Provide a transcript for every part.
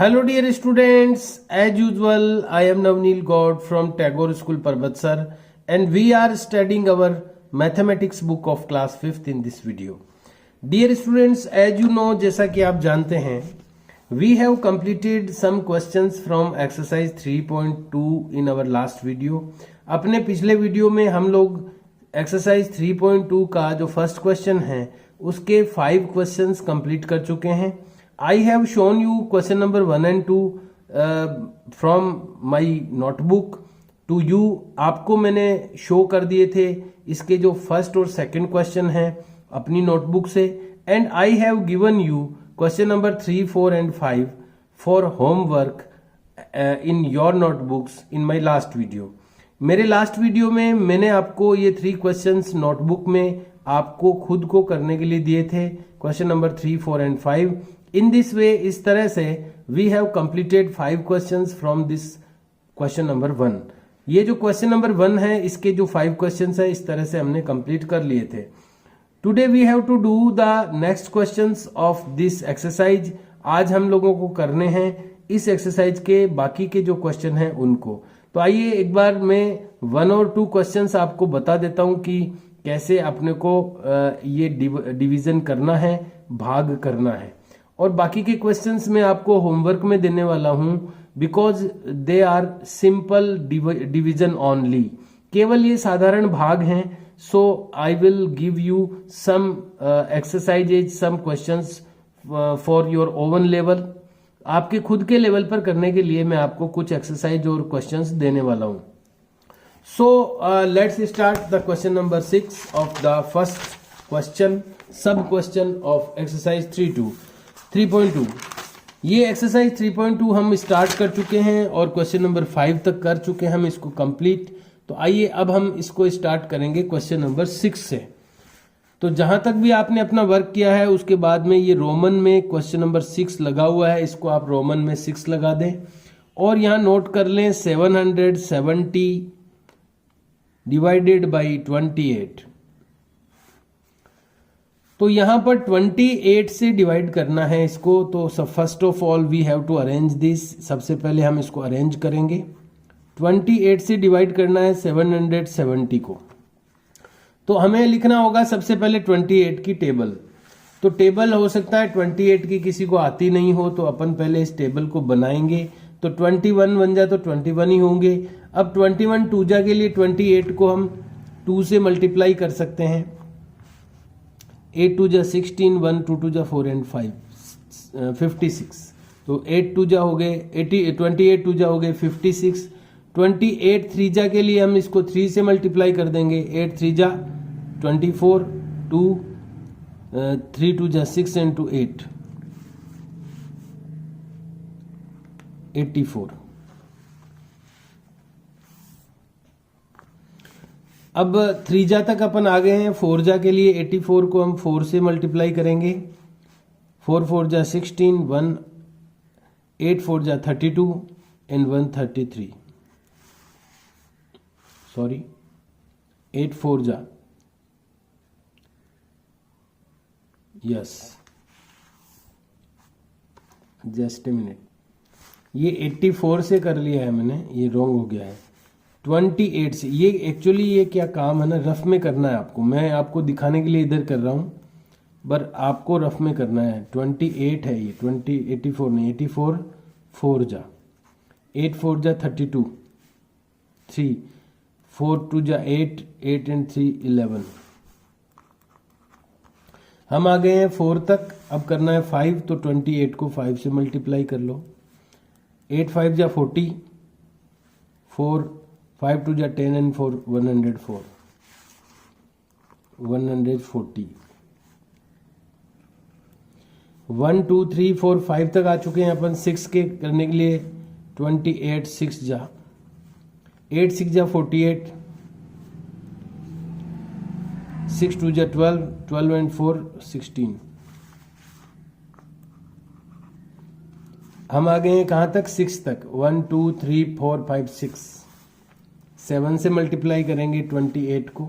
Hello dear students, as usual I am Navneel God from Tagore School Parbatsar and we are studying our mathematics book of class 5th in this video. Dear students, as you know, जैसा कि आप जानते हैं, we have completed some questions from exercise 3.2 in our last video. अपने पिछले video में हम लोग एक्सरसाइज 3.2 का जो फर्स्ट क्वेश्चन है उसके 5 क्वेश्चंस कंप्लीट कर चुके हैं. I have shown you question number 1 and 2 from my notebook to you. आपको मैंने शो कर दिए थे इसके जो फर्स्ट और सेकंड क्वेश्चन हैं अपनी नोटबुक से. And I have given you question number 3, 4 and 5 for homework in your notebooks in my last video. मेरे लास्ट वीडियो में मैंने आपको ये 3 क्वेश्चंस नोटबुक में आपको खुद को करने के लिए दिए थे, question number 3, 4 and 5. In this way, इस तरह से we have completed 5 questions from this question number 1. ये जो क्वेश्चन नंबर 1 है इसके जो 5 क्वेश्चंस है इस तरह से हमने कंप्लीट कर लिए थे. Today we have to do the next questions of this exercise. आज हम लोगों को करने हैं इस एक्सरसाइज के बाकी के जो क्वेश्चन हैं उनको. तो आइए एक बार मैं 1 और 2 क्वेश्चंस आपको बता देता हूं कि कैसे अपने को ये डिवीजन करना है, भाग करना है. और बाकी के क्वेश्चंस मैं आपको होमवर्क में देने वाला हूं because they are simple division only. केवल ये साधारण भाग हैं. So I will give you some exercises, some questions for your own level. आपके खुद के लेवल पर करने के लिए मैं आपको कुछ एक्सरसाइज और क्वेश्चंस देने वाला हूं. So let's start the question number 6 of the first question, सब क्वेश्चन ऑफ एक्सरसाइज 3.2. ये एक्सरसाइज 3.2 हम स्टार्ट कर चुके हैं और क्वेश्चन नंबर 5 तक कर चुके हैं हम इसको कंप्लीट. तो आइए अब हम इसको स्टार्ट करेंगे क्वेश्चन नंबर 6 से. तो जहां तक भी आपने अपना वर्क किया है उसके बाद में ये रोमन में क्वेश्चन नंबर 6 लगा हुआ है, इसको आप रोमन में 6 लगा दें और यहां नोट कर लें 770 डिवाइडेड बाई 28. तो यहां पर 28 से डिवाइड करना है इसको. तो first of all we have to arrange this. सबसे पहले हम इसको अरेंज करेंगे. 28 से डिवाइड करना है 770 को. तो हमें लिखना होगा सबसे पहले 28 की टेबल. तो टेबल हो सकता है 28 की किसी को आती नहीं हो तो अपन पहले इस टेबल को बनाएंगे. तो 21 बन जाए तो 21 ही होंगे. अब 21 टूजा के लिए 28 को हम 2 से मल्टीप्लाई कर सकते हैं. 8 2 जा 16, 1 2 2 जा 4 and 5 56. तो 8 2 जा हो गए 28 2 जा हो गए 56. 28 3 जा के लिए हम इसको 3 से मल्टीप्लाई कर देंगे. 8 3 जा 24, 2 3 2 जा 6 and 2 8 84. अब 3 जा तक अपन आ गए हैं. 4 जा के लिए 84 को हम 4 से मल्टीप्लाई करेंगे. 4 4 जा 16, 1 8 4 जा 32 and 1 33. सॉरी 8 4 जा, यस जस्ट ए मिनट, ये 84 से कर लिया है मैंने, ये रॉन्ग हो गया है. 28 से, ये एक्चुअली ये क्या काम है ना, रफ में करना है आपको. मैं आपको दिखाने के लिए इधर कर रहा हूं पर आपको रफ में करना है. 28 है ये, 84 नहीं, 84 4 जा 8 4 जा 32, 3 4 2 जा 8 8 and 3 11. हम आ गए हैं 4 तक. अब करना है 5. तो 28 को 5 से मल्टीप्लाई कर लो. 8 5 जा 40, 4 5 2 जा 10 and 4 104 140. 1 2 3 4 5 तक आ चुके हैं अपन. 6 के करने के लिए 28 6 जा 8 6 जा 48, 6 2 जा 12 12 and 4 16. हम आ गए हैं कहां तक, 6 तक. 1 2 3 4 5 6. 7 से मल्टीप्लाई करेंगे 28 को.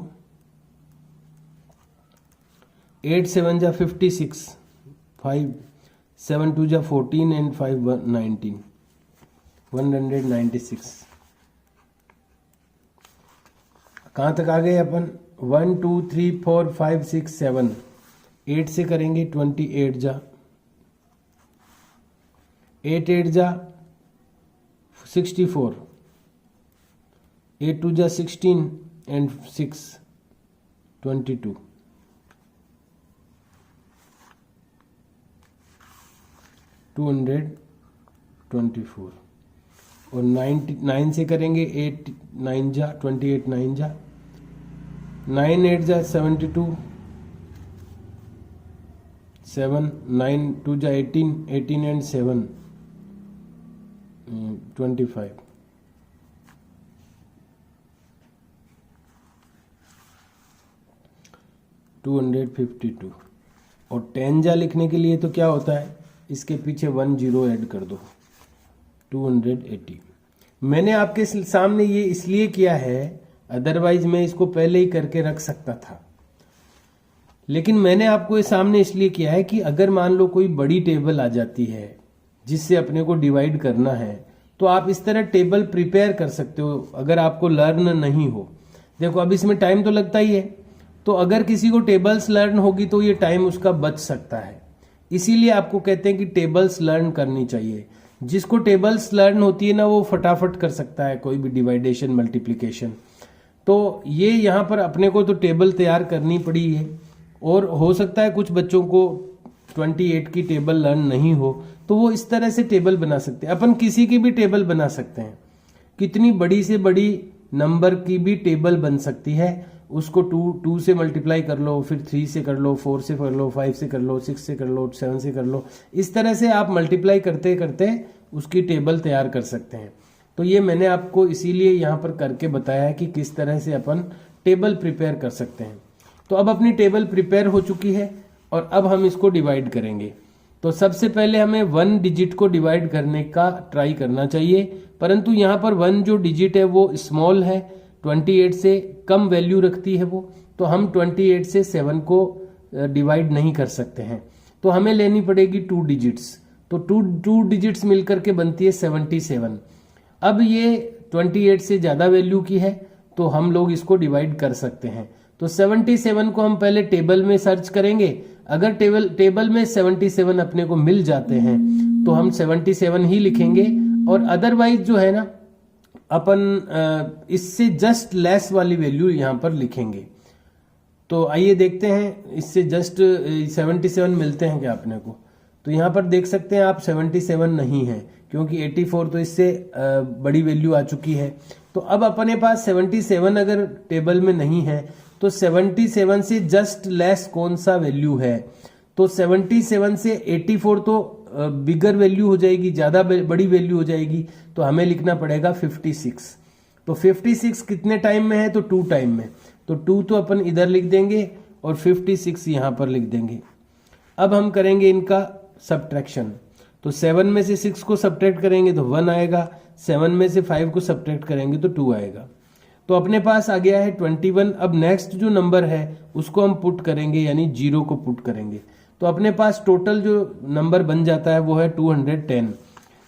8 7 जा 56, 5 7 2 जा 14 एंड 5 19, 196। कहाँ तक आ गए अपन? 1 2 3 4 5 6 7, 8 से करेंगे 28 जा, 8 8 जा 64, 8 2 जा 16 एंड 6 22, 224। और 9 से करेंगे 8 9 जा 28, 9 जा 9 8 जा 72, 7 9 2 जा 18, 18 एंड 7 25, 252। और 10 जा लिखने के लिए तो क्या होता है, इसके पीछे 1 0 ऐड कर दो, 280। मैंने आपके सामने ये इसलिए किया है, अदरवाइज मैं इसको पहले ही करके रख सकता था, लेकिन मैंने आपको ये सामने इसलिए किया है कि अगर मान लो कोई बड़ी टेबल आ जाती है जिससे अपने को डिवाइड करना है, तो आप इस तरह टेबल प्रिपेयर कर सकते हो अगर आपको लर्न नहीं हो। देखो अब इसमें टाइम तो लगता ही है, तो अगर किसी को टेबल्स लर्न होगी तो ये टाइम उसका बच सकता है। इसीलिए आपको कहते हैं कि टेबल्स लर्न करनी चाहिए। जिसको टेबल्स लर्न होती है ना, वो फटाफट कर सकता है कोई भी डिवाइडेशन मल्टीप्लिकेशन। तो ये यहाँ पर अपने को तो टेबल तैयार करनी पड़ी है, और हो सकता है कुछ बच्चों को 28 की टेबल लर्न नहीं हो, तो वो इस तरह से टेबल बना सकते हैं। अपन किसी की भी टेबल बना सकते हैं, कितनी बड़ी से बड़ी नंबर की भी टेबल बन सकती है। उसको 2 से मल्टीप्लाई कर लो, फिर 3 से कर लो, 4 से कर लो, 5 से कर लो, 6 से कर लो, 7 से कर लो। इस तरह से आप मल्टीप्लाई करते करते उसकी टेबल तैयार कर सकते हैं। तो ये मैंने आपको इसीलिए यहाँ पर करके बताया है कि किस तरह से अपन टेबल प्रिपेयर कर सकते हैं। तो अब अपनी टेबल प्रिपेयर हो चुकी है, और अब हम इसको डिवाइड करेंगे। तो सबसे पहले हमें 1 डिजिट को डिवाइड करने का ट्राई करना चाहिए, परंतु यहाँ पर 1 जो डिजिट है वो स्मॉल है, 28 से कम वैल्यू रखती है वो, तो हम 28 से 7 को डिवाइड नहीं कर सकते हैं। तो हमें लेनी पड़ेगी 2 डिजिट्स। तो 2 डिजिट्स मिलकर के बनती है 77। अब ये 28 से ज़्यादा वैल्यू की है, तो हम लोग इसको डिवाइड कर सकते हैं। तो 77 को हम पहले टेबल में सर्च करेंगे। अगर टेबल में 77 अपने को मिल जाते हैं तो हम 77 ही लिखेंगे, और अदरवाइज जो है ना, अपन इससे जस्ट लेस वाली वैल्यू यहाँ पर लिखेंगे। तो आइए देखते हैं इससे जस्ट 77 मिलते हैं क्या अपने को। तो यहाँ पर देख सकते हैं आप 77 नहीं है, क्योंकि 84 तो इससे बड़ी वैल्यू आ चुकी है। तो अब अपने पास 77 अगर टेबल में नहीं है, तो 77 से जस्ट लेस कौन सा वैल्यू है। तो 77 से 84 तो बिगर वैल्यू हो जाएगी, ज़्यादा बड़ी वैल्यू हो जाएगी। तो हमें लिखना पड़ेगा 56। तो 56 कितने टाइम में है, तो 2 टाइम में। तो 2 तो अपन इधर लिख देंगे और 56 यहाँ पर लिख देंगे। अब हम करेंगे इनका सब्ट्रैक्शन। तो 7 में से 6 को सब्ट्रैक्ट करेंगे तो 1 आएगा, 7 में से 5 को सब्ट्रैक्ट करेंगे तो 2 आएगा। तो अपने पास आ गया है 21। अब नेक्स्ट जो नंबर है उसको हम पुट करेंगे, यानी 0 को पुट करेंगे। तो अपने पास टोटल जो नंबर बन जाता है वो है 210।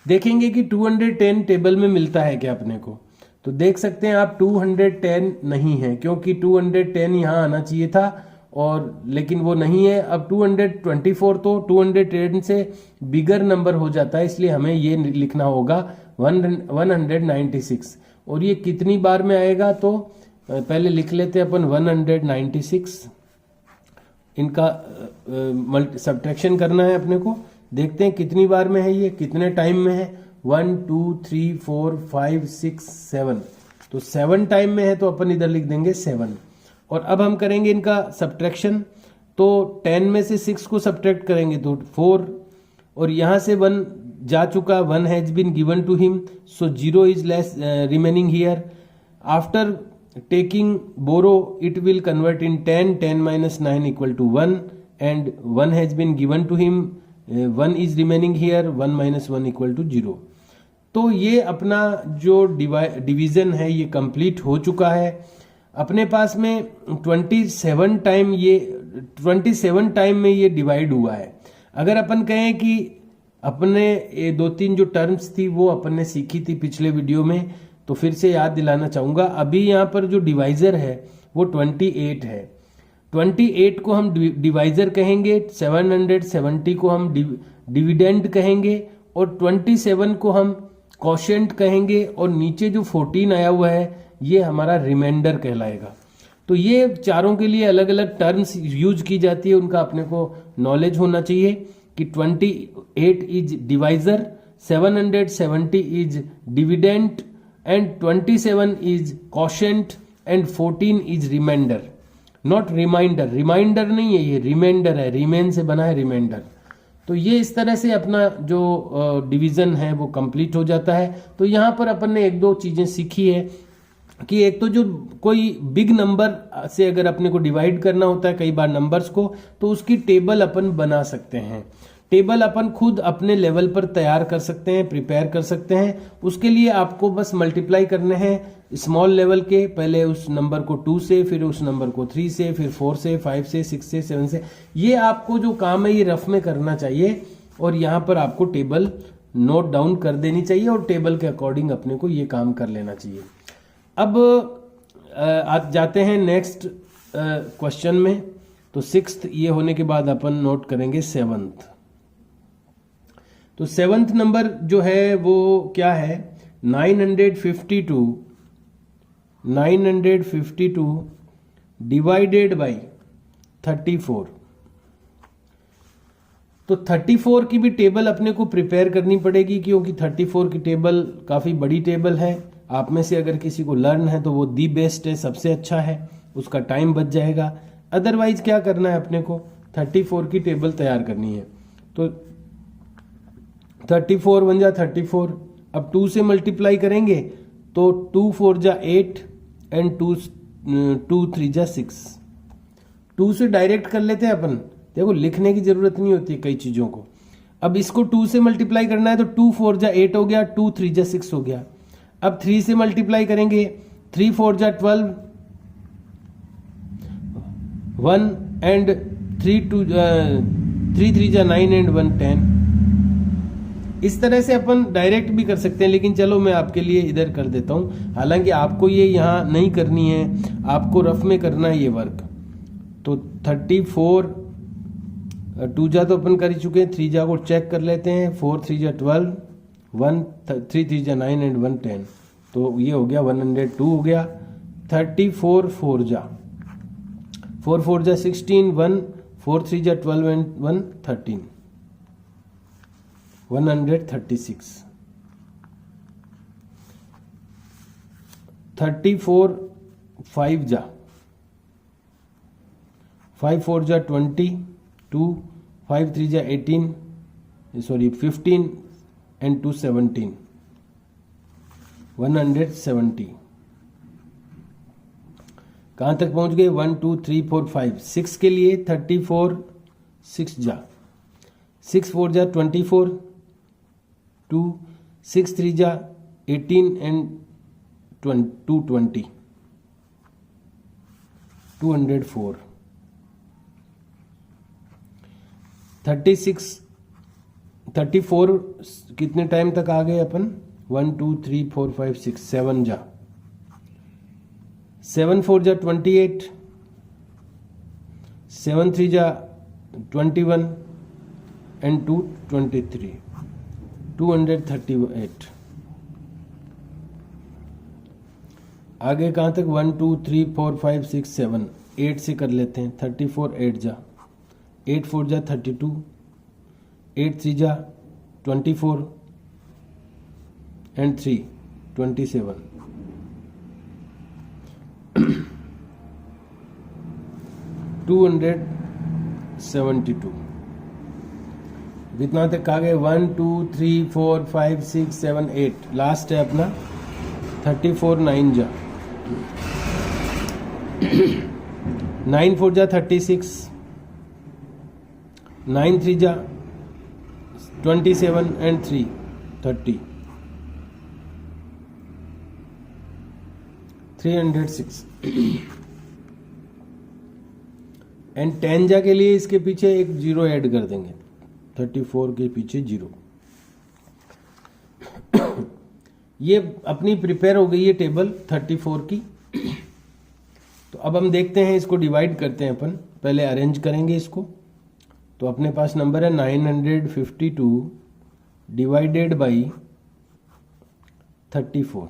देखेंगे कि 210 टेबल में मिलता है क्या अपने को। तो देख सकते हैं आप 210 नहीं है, क्योंकि 210 यहाँ आना चाहिए था, और लेकिन वो नहीं है। अब 224 तो 210 से बिगर नंबर हो जाता है, इसलिए हमें ये लिखना होगा 196। और ये कितनी बार में आएगा, तो पहले लिख लेते हैं अपन 196। इनका सब्ट्रैक्शन करना है अपने को। देखते हैं कितनी बार में है, ये कितने टाइम में है। 1 2 3 4 5 6 7, तो 7 टाइम में है, तो अपन इधर लिख देंगे 7। और अब हम करेंगे इनका सब्ट्रैक्शन। तो 10 में से 6 को सब्ट्रैक्ट करेंगे तो 4, और यहाँ से 1 जा चुका, 1 has been given to him, so 0 is less remaining here. After taking borrow, it will convert in 10, 10 minus 9 equal to 1, and 1 has been given to him, 1 is remaining here, 1 minus 1 equal to 0। तो ये अपना जो division है ये complete हो चुका है। अपने पास में 27 टाइम में ये डिवाइड हुआ है। अगर अपन कहें कि अपने ये 2-3 जो टर्म्स थी वो अपन ने सीखी थी पिछले वीडियो में, तो फिर से याद दिलाना चाहूंगा। अभी यहाँ पर जो डिवाइजर है वो 28 है। 28 को हम डिवाइजर कहेंगे, 770 को हम डिविडेंड कहेंगे और 27 को हम क्वोशिएंट कहेंगे और नीचे जो 14 आया हुआ है ये हमारा रिमाइंडर कहलाएगा। तो ये चारों के लिए अलग अलग टर्म्स यूज की जाती है, उनका अपने को नॉलेज होना चाहिए कि 28 is divisor, 770 is dividend and 27 is quotient and 14 is reminder, not reminder. Reminder नहीं है, ये रिमाइंडर है, रिमेन से बना है रिमाइंडर। तो ये इस तरह से अपना जो डिवीजन है वो कंप्लीट हो जाता है। तो यहां पर अपन ने एक दो चीजें सीखी है कि एक तो जो कोई बिग नंबर से अगर अपने को डिवाइड करना होता है कई बार नंबर्स को, तो उसकी टेबल अपन बना सकते हैं। टेबल अपन खुद अपने लेवल पर तैयार कर सकते हैं, प्रिपेयर कर सकते हैं। उसके लिए आपको बस मल्टीप्लाई करने हैं स्मॉल लेवल के, पहले उस नंबर को 2 से, फिर उस नंबर को 3 से, फिर 4 से, 5 से, 6 से, 7 से। ये आपको जो काम है ये रफ में करना चाहिए और यहाँ पर आपको टेबल नोट डाउन कर देनी चाहिए और टेबल के अकॉर्डिंग अपने को ये काम कर लेना चाहिए। अब आज जाते हैं नेक्स्ट क्वेश्चन में। तो 6th ये होने के बाद अपन नोट करेंगे 7th। तो 7th नंबर जो है वो क्या है, 952 डिवाइडेड बाई 34। तो 34 की भी टेबल अपने को प्रिपेयर करनी पड़ेगी क्योंकि 34 की टेबल काफी बड़ी टेबल है। आप में से अगर किसी को लर्न है तो वो दी बेस्ट है, सबसे अच्छा है, उसका टाइम बच जाएगा। अदरवाइज क्या करना है अपने को, 34 की टेबल तैयार करनी है। तो 34 1 जा 34, अब 2 से मल्टीप्लाई करेंगे तो 2 4 जा 8 एंड 2 3 जा 6। 2 से डायरेक्ट कर लेते हैं अपन, देखो लिखने की जरूरत नहीं होती कई चीजों को। अब इसको 2 से मल्टीप्लाई करना है तो 2 4 जा 8 हो गया, 2 3 जा 6 हो गया। अब 3 से मल्टीप्लाई करेंगे, 3 4 जा 12, 1 एंड 3 3 जा 9 एंड 1 10। इस तरह से अपन डायरेक्ट भी कर सकते हैं, लेकिन चलो मैं आपके लिए इधर कर देता हूं। हालांकि आपको ये यहां नहीं करनी है, आपको रफ में करना है ये वर्क। तो 34 2 जा तो अपन कर ही चुके हैं, 3 जा को चेक कर लेते हैं, 4 3 जा 12, 1 3 3 जा 9 एंड 1 10। तो ये हो गया 102 हो गया। 34 4 जा 4 4 जा 16, 1 4 3 जा 12 एंड 1 13, 136। 34 5 जा 5 4 जा 20, 2 5 3 जा 18, सॉरी 15 एंड 2 17, 170। कहां तक पहुंच गए, 1 2 3 4 5 6 के लिए 34 6 जा 6 4 जा 24, 2 6 3 जा 18 एंड 220, 204। 34 कितने टाइम तक आ गए अपन, 1 2 3 4 5 6 7 जा 7 4 जा 28, 7 3 जा 21 एंड 2 23, 238। आगे कहां तक, 1 2 3 4 5 6 7 8 से कर लेते हैं। 34 8 जा 8 4 जा 32, 8 3 जा 24 एंड 3 27, 272। कितना तक आ गए, 1 2 3 4 5 6 7 8, लास्ट है अपना 34 9 जा 9 4 जा 36, 9 3 जा 27 एंड 3 30, 306। एंड 10 जा के लिए इसके पीछे एक जीरो ऐड कर देंगे, 34 के पीछे जीरो, ये अपनी प्रिपेयर हो गई है टेबल 34 की। तो अब हम देखते हैं, इसको डिवाइड करते हैं अपन, पहले अरेंज करेंगे इसको। तो अपने पास नंबर है 952 डिवाइडेड बाई 34।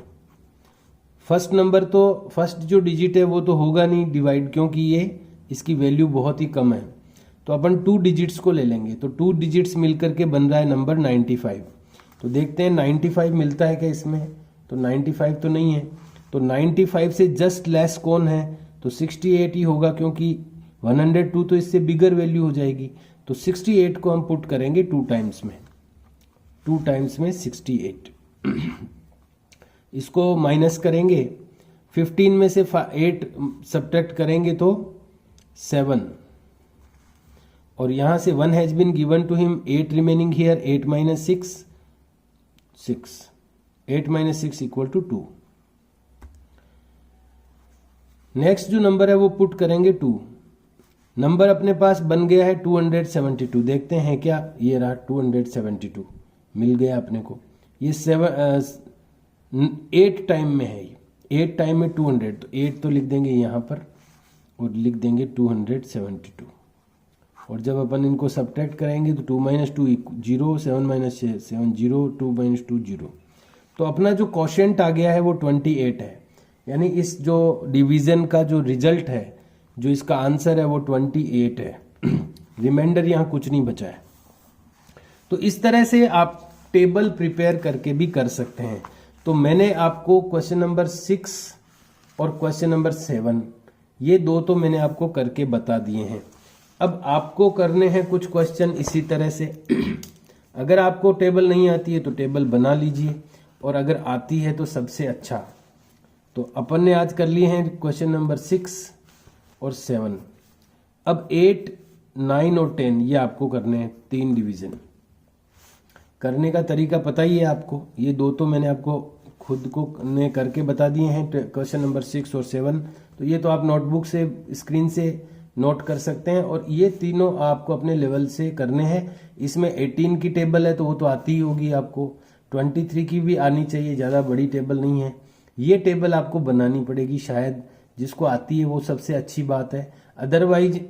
फर्स्ट नंबर तो फर्स्ट जो डिजिट है वो तो होगा नहीं डिवाइड, क्योंकि ये इसकी वैल्यू बहुत ही कम है। तो अपन 2 डिजिट्स को ले लेंगे, तो 2 डिजिट्स मिलकर के बन रहा है नंबर 95। तो देखते हैं 95 मिलता है क्या इसमें, तो 95 तो नहीं है। तो 95 से जस्ट लेस कौन है, तो 68 ही होगा, क्योंकि 102 तो इससे बिगर वैल्यू हो जाएगी। तो 68 को हम पुट करेंगे 2 टाइम्स में, 2 टाइम्स में 68। इसको माइनस करेंगे, 15 में से 8 सब्ट्रैक्ट करेंगे तो 7, और यहां से 1 has been given to him, 8 remaining here, 8 minus 6 6, 8 minus 6 equal to 2। Next जो नंबर है वो पुट करेंगे 2। नंबर अपने पास बन गया है 272। देखते हैं क्या, ये रहा 272 मिल गया अपने को। ये 8 टाइम में है, ये 8 टाइम में 200, तो 8 तो लिख देंगे यहाँ पर और लिख देंगे 272। और जब अपन इनको सब्ट्रैक्ट करेंगे तो 2 माइनस 2 0, 7 माइनस 7 0, 2 माइनस 2 0। तो अपना जो क्वोशिएंट आ गया है वो 28 है। यानी इस जो डिवीजन का जो रिजल्ट है, जो इसका आंसर है वो 28 है। रिमाइंडर यहाँ कुछ नहीं बचा है। तो इस तरह से आप टेबल प्रिपेयर करके भी कर सकते हैं। तो मैंने आपको क्वेश्चन नंबर 6 और क्वेश्चन नंबर 7 ये 2 तो मैंने आपको करके बता दिए हैं। अब आपको करने हैं कुछ क्वेश्चन इसी तरह से। अगर आपको टेबल नहीं आती है तो टेबल बना लीजिए, और अगर आती है तो सबसे अच्छा। तो अपन ने आज कर लिए हैं क्वेश्चन नंबर 6 और 7। अब 8, 9 और 10 ये आपको करने हैं 3 डिवीजन। करने का तरीका पता ही है आपको, ये 2 तो मैंने आपको खुद को ने करके बता दिए हैं, क्वेश्चन नंबर 6 और 7। तो ये तो आप नोटबुक से स्क्रीन से नोट कर सकते हैं, और ये तीनों आपको अपने लेवल से करने हैं। इसमें 18 की टेबल है तो वो तो आती ही होगी आपको, 23 की भी आनी चाहिए, ज़्यादा बड़ी टेबल नहीं है। ये टेबल आपको बनानी पड़ेगी, शायद जिसको आती है वो सबसे अच्छी बात है। अदरवाइज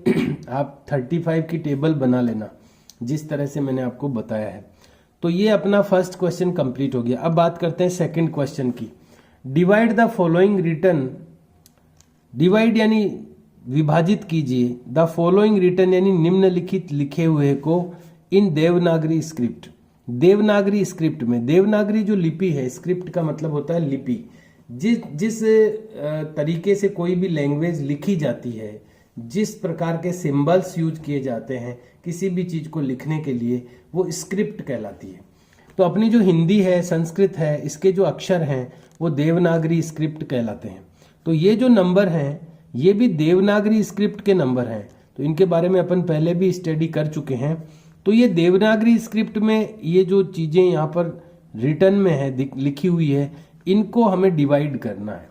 आप 35 की टेबल बना लेना, जिस तरह से मैंने आपको बताया है। तो ये अपना फर्स्ट क्वेश्चन कंप्लीट हो गया। अब बात करते हैं सेकंड क्वेश्चन की। Divide the following written, divide यानी विभाजित कीजिए, द फॉलोइंग रिटन यानी निम्नलिखित लिखे हुए को इन देवनागरी स्क्रिप्ट। देवनागरी स्क्रिप्ट में, देवनागरी जो लिपि है, स्क्रिप्ट का मतलब होता है लिपि। जिस तरीके से कोई भी लैंग्वेज लिखी जाती है, जिस प्रकार के सिंबल्स यूज किए जाते हैं किसी भी चीज को लिखने के लिए, वो स्क्रिप्ट कहलाती है। तो अपनी जो हिंदी है, संस्कृत है, इसके जो अक्षर हैं वो देवनागरी स्क्रिप्ट कहलाते हैं। तो ये जो नंबर हैं ये भी देवनागरी स्क्रिप्ट के नंबर हैं। तो इनके बारे में अपन पहले भी स्टडी कर चुके हैं। तो ये देवनागरी स्क्रिप्ट में ये जो चीजें यहाँ पर रिटन में है, लिखी हुई है, इनको हमें डिवाइड करना है।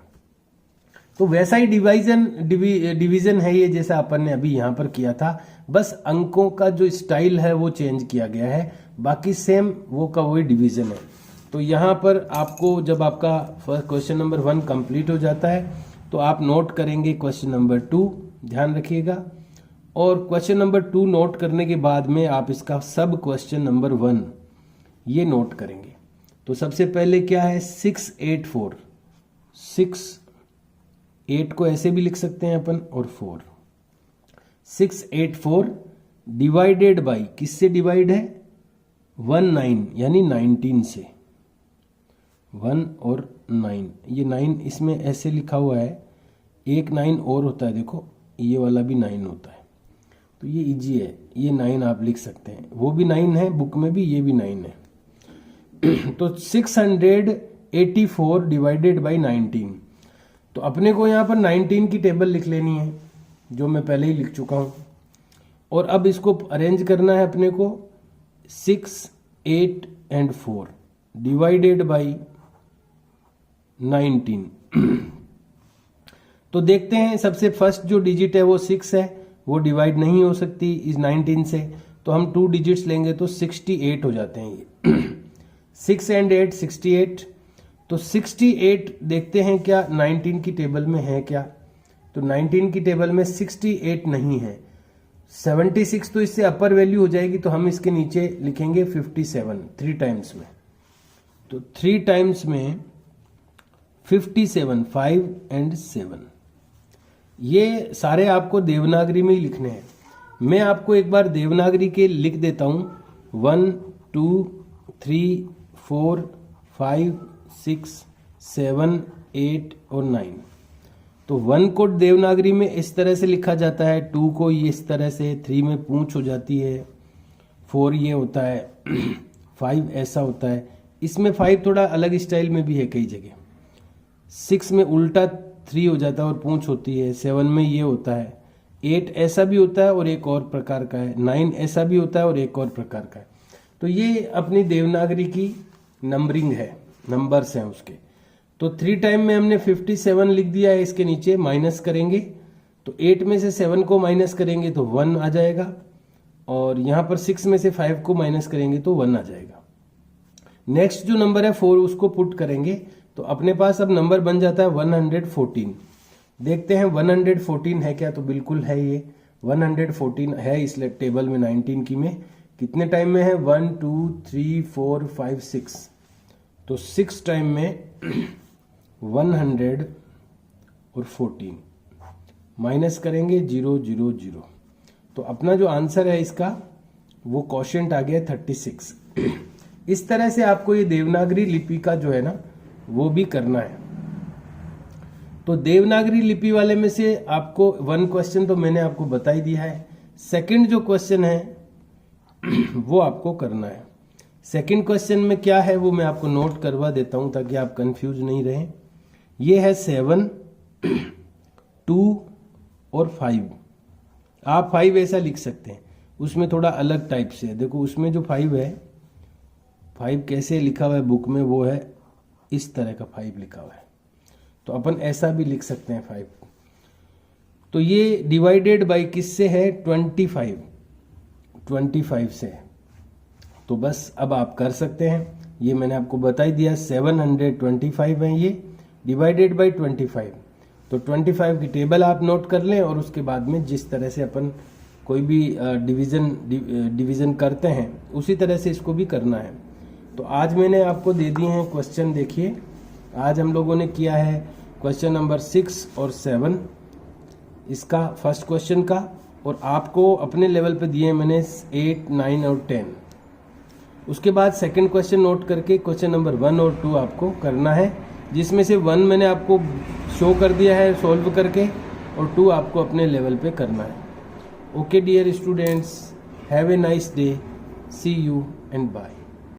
तो वैसा ही डिवीजन है ये, जैसा अपन ने अभी यहाँ पर किया था, बस अंकों का जो स्टाइल है वो चेंज किया गया है, बाकी सेम वो का वही डिवीजन है। तो यहाँ पर आपको जब आपका फर्स्ट क्वेश्चन नंबर 1 कंप्लीट हो जाता है तो आप नोट करेंगे क्वेश्चन नंबर 2, ध्यान रखिएगा। और क्वेश्चन नंबर 2 नोट करने के बाद में आप इसका सब क्वेश्चन नंबर 1 ये नोट करेंगे। तो सबसे पहले क्या है, 684, 8 को ऐसे भी लिख सकते हैं अपन, और 4, 684 डिवाइडेड बाई, किससे डिवाइड है, 19 यानी 19 से, 1 और 9, ये 9 इसमें ऐसे लिखा हुआ है, एक 9 और होता है, देखो ये वाला भी 9 होता है। तो ये इजी है, ये 9 आप लिख सकते हैं, वो भी 9 है बुक में भी, ये भी 9 है। तो 684 डिवाइडेड बाई 19। तो अपने को यहाँ पर 19 की टेबल लिख लेनी है, जो मैं पहले ही लिख चुका हूँ। और अब इसको अरेंज करना है अपने को, 6, 8 एंड 4 डिवाइडेड बाई 19। तो देखते हैं, सबसे फर्स्ट जो डिजिट है वो 6 है, वो डिवाइड नहीं हो सकती इस 19 से। तो हम 2 डिजिट्स लेंगे तो 68 हो जाते हैं ये। 6 एंड 8 68। तो तो 68 देखते हैं क्या 19 की टेबल में है क्या, तो 19 की टेबल में 68 नहीं है। 76 तो इससे अपर वैल्यू हो जाएगी, तो हम इसके नीचे लिखेंगे 57 3 टाइम्स में। तो 3 टाइम्स में 57 5 and 7, ये सारे आपको देवनागरी में ही लिखने हैं। मैं आपको एक बार देवनागरी के लिख देता हूं 1 2 3 4 5 6 7 8 और 9। तो 1 को देवनागरी में इस तरह से लिखा जाता है, 2 को ये इस तरह से, 3 में पूंछ हो जाती है, 4 ये होता है, 5 ऐसा होता है। इसमें 5 थोड़ा अलग स्टाइल में भी है कई जगह। 6 में उल्टा 3 हो जाता है और पूंछ होती है। 7 में ये होता है। 8 ऐसा भी होता है और एक और प्रकार का है। 9 ऐसा भी होता है और एक और प्रकार का है। तो ये अपनी देवनागरी की नंबरिंग है, नंबर्स हैं उसके। तो 3 टाइम में हमने 57 लिख दिया है, इसके नीचे माइनस करेंगे तो 8 में से 7 को माइनस करेंगे तो 1 आ जाएगा, और यहां पर 6 में से 5 को माइनस करेंगे तो 1 आ जाएगा। नेक्स्ट जो नंबर है 4, उसको पुट करेंगे तो अपने पास अब नंबर बन जाता है 114। देखते हैं 114 है क्या, तो बिल्कुल है, ये 114 है इस टेबल में 19 की में। कितने टाइम में है 1 2 3 4 5 6, तो 6 टाइम में 114 माइनस करेंगे 0 0 0, तो अपना जो आंसर है इसका वो क्वोशिएंट आ गया 36। इस तरह से आपको ये देवनागरी लिपि का जो है ना वो भी करना है। तो देवनागरी लिपि वाले में से आपको 1 क्वेश्चन तो मैंने आपको बता ही दिया है। सेकंड जो क्वेश्चन है वो आपको करना है। सेकंड क्वेश्चन में क्या है वो मैं आपको नोट करवा देता हूं ताकि आप कंफ्यूज नहीं रहें। ये है 7 2 और 5। आप 5 ऐसा लिख सकते हैं, उसमें थोड़ा अलग टाइप से है। देखो उसमें जो 5 है, 5 कैसे लिखा हुआ है बुक में, वो है इस तरह का 5 लिखा हुआ है। तो अपन ऐसा भी लिख सकते हैं 5। तो ये डिवाइडेड बाय किससे है 25 से है। तो बस अब आप कर सकते हैं, ये मैंने आपको बता ही दिया 725 है ये, डिवाइडेड बाय 25। तो 25 की टेबल आप नोट कर लें, और उसके बाद में जिस तरह से अपन कोई भी डिवीजन करते हैं उसी तरह से इसको भी करना है। तो आज मैंने आपको दे दिए हैं क्वेश्चन। देखिए आज हम लोगों ने किया है क्वेश्चन नंबर 6 और 7, इसका फर्स्ट क्वेश्चन का, और आपको अपने लेवल पे दिए हैं मैंने 8 9 और 10। उसके बाद सेकंड क्वेश्चन नोट करके क्वेश्चन नंबर 1 और 2 आपको करना है, जिसमें से 1 मैंने आपको शो कर दिया है सॉल्व करके, और 2 आपको अपने लेवल पे करना है। Okay dear students, have a nice day, see you and bye.